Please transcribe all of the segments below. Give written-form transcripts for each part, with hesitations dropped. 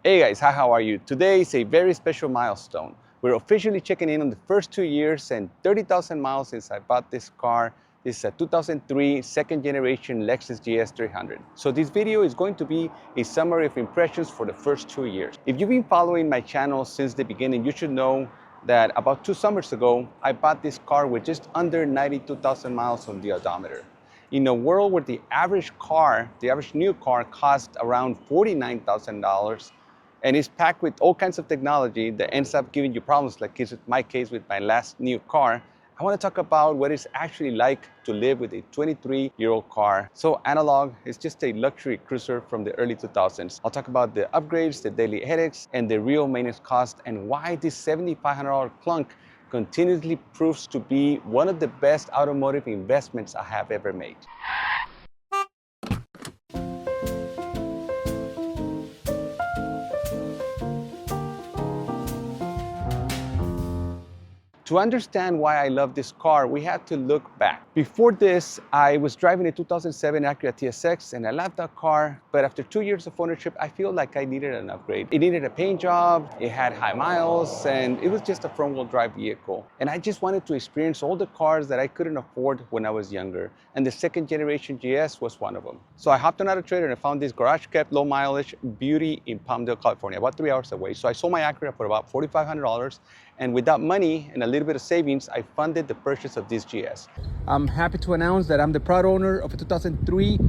Hey guys, hi, how are you? Today is a very special milestone. We're officially checking in on the first 2 years and 30,000 miles since I bought this car. This is a 2003 second generation Lexus GS300. So this video is going to be a summary of impressions for the first 2 years. If you've been following my channel since the beginning, you should know that about 2 summers ago, I bought this car with just under 92,000 miles on the odometer. In a world where the average new car costs around $49,000, and it's packed with all kinds of technology that ends up giving you problems, like is my case with my last new car, I want to talk about what it's actually like to live with a 23-year-old car. So analog is just a luxury cruiser from the early 2000s. I'll talk about the upgrades, the daily headaches, and the real maintenance cost, and why this $7,500 clunk continuously proves to be one of the best automotive investments I have ever made. To understand why I love this car, we had to look back. Before this, I was driving a 2007 Acura TSX and I loved that car, but after 2 years of ownership, I feel like I needed an upgrade. It needed a paint job, it had high miles, and it was just a front-wheel drive vehicle. And I just wanted to experience all the cars that I couldn't afford when I was younger, and the second generation GS was one of them. So I hopped on Auto Trader and I found this garage-kept, low-mileage beauty in Palmdale, California, about 3 hours away. So I sold my Acura for about $4,500, and with that money and a little bit of savings, I funded the purchase of this GS. I'm happy to announce that I'm the proud owner of a 2003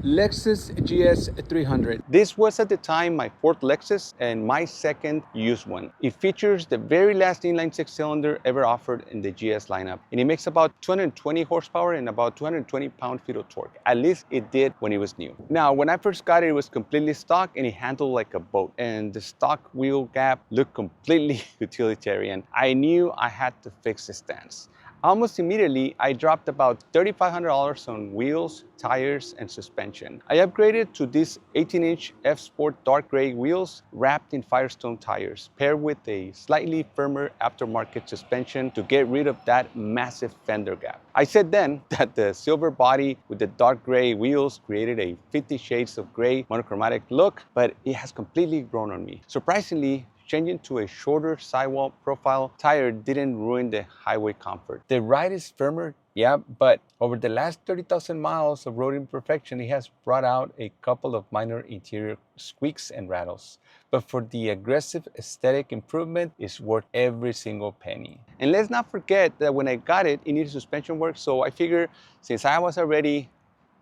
Lexus GS300. This was at the time my fourth Lexus and my second used one. It features the very last inline six-cylinder ever offered in the GS lineup, and it makes about 220 horsepower and about 220 pound-feet of torque. At least it did when it was new. Now, when I first got it, it was completely stock and it handled like a boat, and the stock wheel gap looked completely utilitarian. I knew I had to fix the stance. Almost immediately, I dropped about $3,500 on wheels, tires, and suspension. I upgraded to these 18-inch F-Sport dark gray wheels wrapped in Firestone tires, paired with a slightly firmer aftermarket suspension to get rid of that massive fender gap. I said then that the silver body with the dark gray wheels created a 50 shades of gray monochromatic look, but it has completely grown on me. Surprisingly, changing to a shorter sidewall profile tire didn't ruin the highway comfort. The ride is firmer, yeah, but over the last 30,000 miles of road imperfection, it has brought out a couple of minor interior squeaks and rattles. But for the aggressive aesthetic improvement, it's worth every single penny. And let's not forget that when I got it, it needed suspension work, so I figured since I was already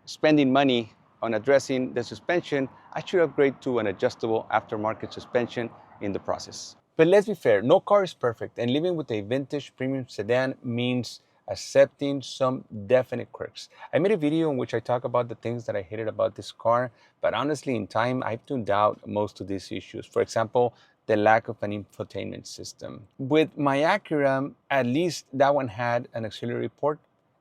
spending money on addressing the suspension, I should upgrade to an adjustable aftermarket suspension in the process. But let's be fair, no car is perfect, and living with a vintage premium sedan means accepting some definite quirks. I made a video in which I talk about the things that I hated about this car, but honestly, in time, I've tuned out most of these issues. For example, the lack of an infotainment system. With my Acura, at least that one had an auxiliary port,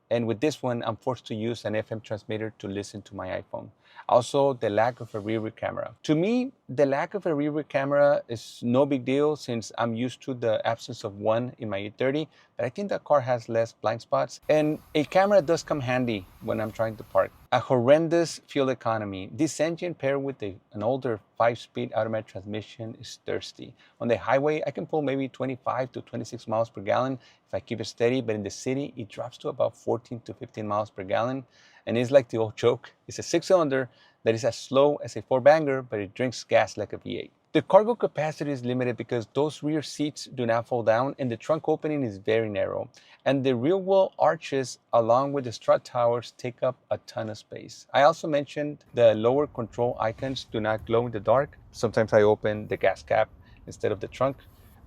and with this one, I'm forced to use an FM transmitter to listen to my iPhone. Also, the lack of a rear-view camera. To me, the lack of a rear-view camera is no big deal since I'm used to the absence of one in my E30, but I think the car has less blind spots, and a camera does come handy when I'm trying to park. A horrendous fuel economy. This engine paired with an older 5-speed automatic transmission is thirsty. On the highway, I can pull maybe 25 to 26 miles per gallon if I keep it steady, but in the city, it drops to about 14 to 15 miles per gallon. And it's like the old joke. It's a 6-cylinder that is as slow as a 4-banger, but it drinks gas like a V8. The cargo capacity is limited because those rear seats do not fold down and the trunk opening is very narrow. And the rear wheel arches along with the strut towers take up a ton of space. I also mentioned the lower control icons do not glow in the dark. Sometimes I open the gas cap instead of the trunk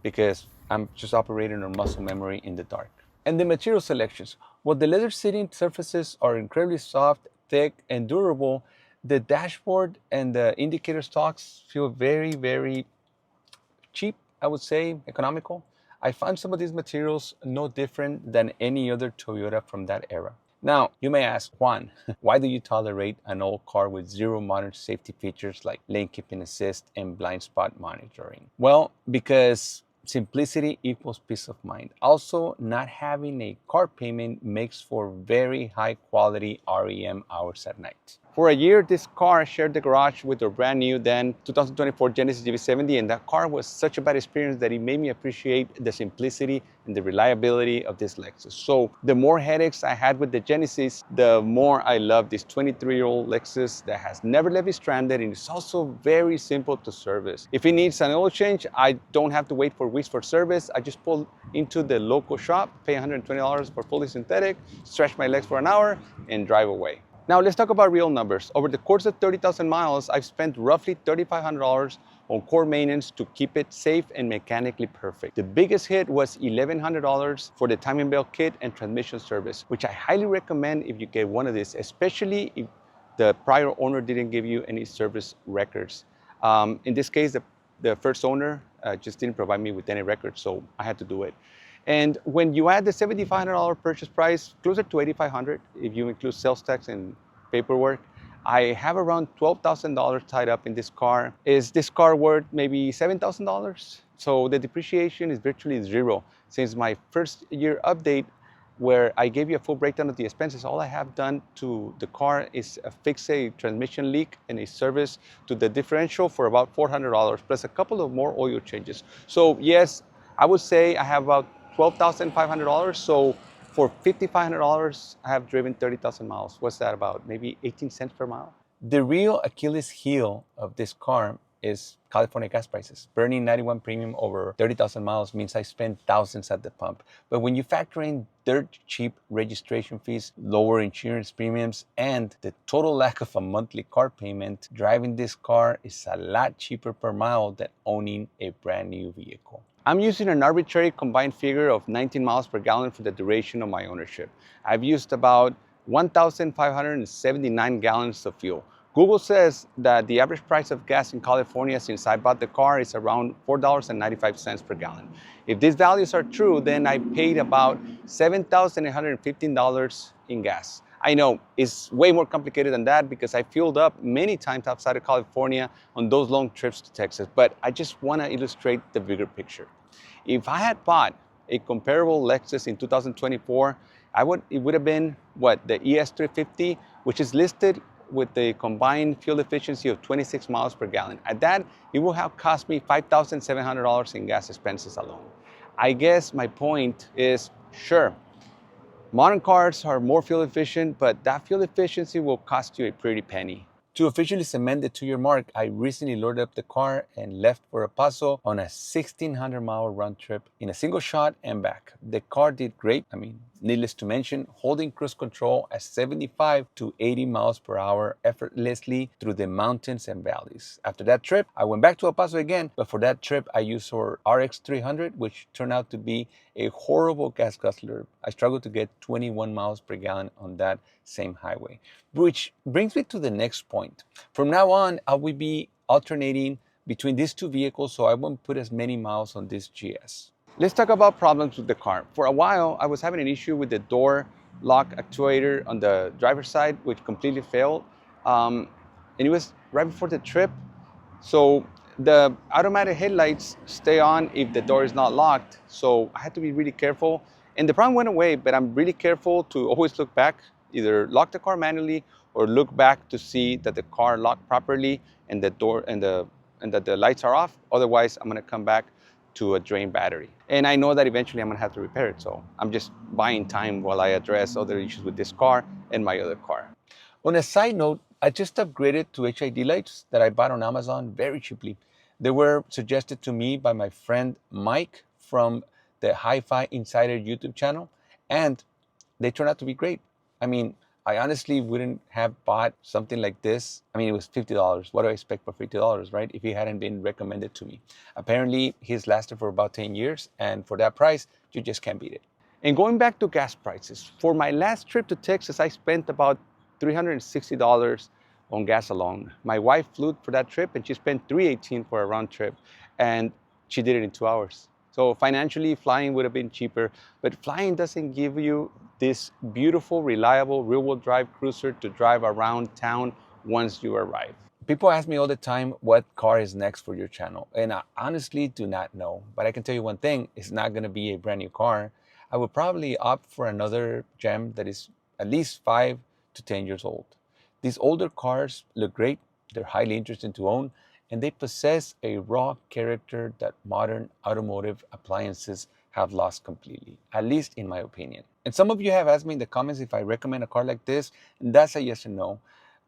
because I'm just operating on muscle memory in the dark. And the material selections. While the leather seating surfaces are incredibly soft, thick, and durable, the dashboard and the indicator stalks feel very, very cheap, I would say, economical. I find some of these materials no different than any other Toyota from that era. Now, you may ask, Juan, why do you tolerate an old car with zero modern safety features like lane keeping assist and blind spot monitoring? Well, because simplicity equals peace of mind. Also, not having a car payment makes for very high quality REM hours at night. For a year, this car shared the garage with our brand new then 2024 Genesis GV70, and that car was such a bad experience that it made me appreciate the simplicity and the reliability of this Lexus. So the more headaches I had with the Genesis, the more I love this 23-year-old Lexus that has never left me stranded, and it's also very simple to service. If it needs an oil change, I don't have to wait for weeks for service. I just pull into the local shop, pay $120 for fully synthetic, stretch my legs for an hour, and drive away. Now let's talk about real numbers. Over the course of 30,000 miles, I've spent roughly $3,500 on core maintenance to keep it safe and mechanically perfect. The biggest hit was $1,100 for the timing belt kit and transmission service, which I highly recommend if you get one of these, especially if the prior owner didn't give you any service records. In this case, the first owner just didn't provide me with any records, so I had to do it. And when you add the $7,500 purchase price, closer to $8,500 if you include sales tax and paperwork, I have around $12,000 tied up in this car. Is this car worth maybe $7,000? So the depreciation is virtually zero. Since my first year update, where I gave you a full breakdown of the expenses, all I have done to the car is fix a transmission leak and a service to the differential for about $400, plus a couple of more oil changes. So yes, I would say I have about $12,500. So for $5,500, I have driven 30,000 miles. What's that about? Maybe 18 cents per mile? The real Achilles heel of this car is California gas prices. Burning 91 premium over 30,000 miles means I spend thousands at the pump. But when you factor in dirt cheap registration fees, lower insurance premiums, and the total lack of a monthly car payment, driving this car is a lot cheaper per mile than owning a brand new vehicle. I'm using an arbitrary combined figure of 19 miles per gallon for the duration of my ownership. I've used about 1,579 gallons of fuel. Google says that the average price of gas in California since I bought the car is around $4.95 per gallon. If these values are true, then I paid about $7,815 in gas. I know it's way more complicated than that because I fueled up many times outside of California on those long trips to Texas, but I just want to illustrate the bigger picture. If I had bought a comparable Lexus in 2024, it would have been what, the ES350, which is listed with the combined fuel efficiency of 26 miles per gallon. At that, it will have cost me $5,700 in gas expenses alone. I guess my point is, sure, modern cars are more fuel efficient, but that fuel efficiency will cost you a pretty penny. To officially cement the 2-year mark, I recently loaded up the car and left for El Paso on a 1,600-mile round trip in a single shot and back. The car did great. Needless to mention, holding cruise control at 75 to 80 miles per hour effortlessly through the mountains and valleys. After that trip, I went back to El Paso again, but for that trip, I used our RX 300, which turned out to be a horrible gas guzzler. I struggled to get 21 miles per gallon on that same highway. Which brings me to the next point. From now on, I will be alternating between these two vehicles, so I won't put as many miles on this GS. Let's talk about problems with the car. For a while, I was having an issue with the door lock actuator on the driver's side, which completely failed. And it was right before the trip. So the automatic headlights stay on if the door is not locked. So I had to be really careful. And the problem went away, but I'm really careful to always look back, either lock the car manually or look back to see that the car locked properly and the door and that the lights are off. Otherwise, I'm gonna come back to a drained battery. And I know that eventually I'm gonna have to repair it. So I'm just buying time while I address other issues with this car and my other car. On a side note, I just upgraded to HID lights that I bought on Amazon very cheaply. They were suggested to me by my friend Mike from the Hi-Fi Insider YouTube channel, and they turned out to be great. I honestly wouldn't have bought something like this. It was $50. What do I expect for $50, right? If it hadn't been recommended to me. Apparently, his lasted for about 10 years, and for that price, you just can't beat it. And going back to gas prices, for my last trip to Texas, I spent about $360 on gas alone. My wife flew for that trip, and she spent $318 for a round trip, and she did it in 2 hours. So financially, flying would have been cheaper, but flying doesn't give you this beautiful, reliable, rear-wheel drive cruiser to drive around town once you arrive. People ask me all the time what car is next for your channel, and I honestly do not know. But I can tell you one thing, it's not gonna be a brand new car. I would probably opt for another gem that is at least 5 to 10 years old. These older cars look great, they're highly interesting to own, and they possess a raw character that modern automotive appliances have lost completely, at least in my opinion. And some of you have asked me in the comments if I recommend a car like this, and that's a yes and no.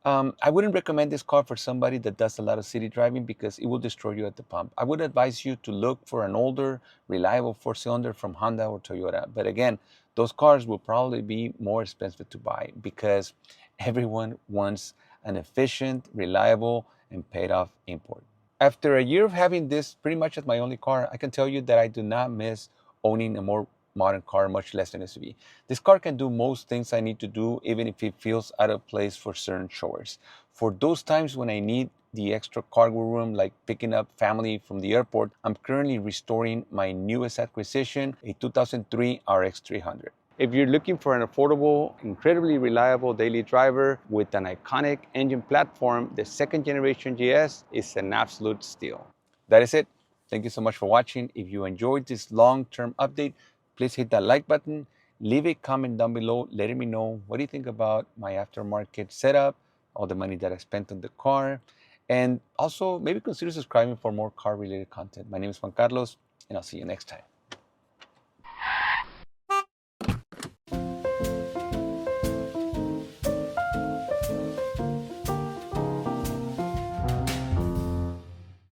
I wouldn't recommend this car for somebody that does a lot of city driving because it will destroy you at the pump. I would advise you to look for an older, reliable four-cylinder from Honda or Toyota. But again, those cars will probably be more expensive to buy because everyone wants an efficient, reliable, and paid-off import. After a year of having this pretty much as my only car, I can tell you that I do not miss owning a more modern car, much less an SUV. This car can do most things I need to do, even if it feels out of place for certain chores. For those times when I need the extra cargo room, like picking up family from the airport, I'm currently restoring my newest acquisition, a 2003 RX 300. If you're looking for an affordable, incredibly reliable daily driver with an iconic engine platform, the second generation GS is an absolute steal. That is it. Thank you so much for watching. If you enjoyed this long-term update, please hit that like button. Leave a comment down below letting me know what do you think about my aftermarket setup, all the money that I spent on the car, and also maybe consider subscribing for more car-related content. My name is Juan Carlos, and I'll see you next time.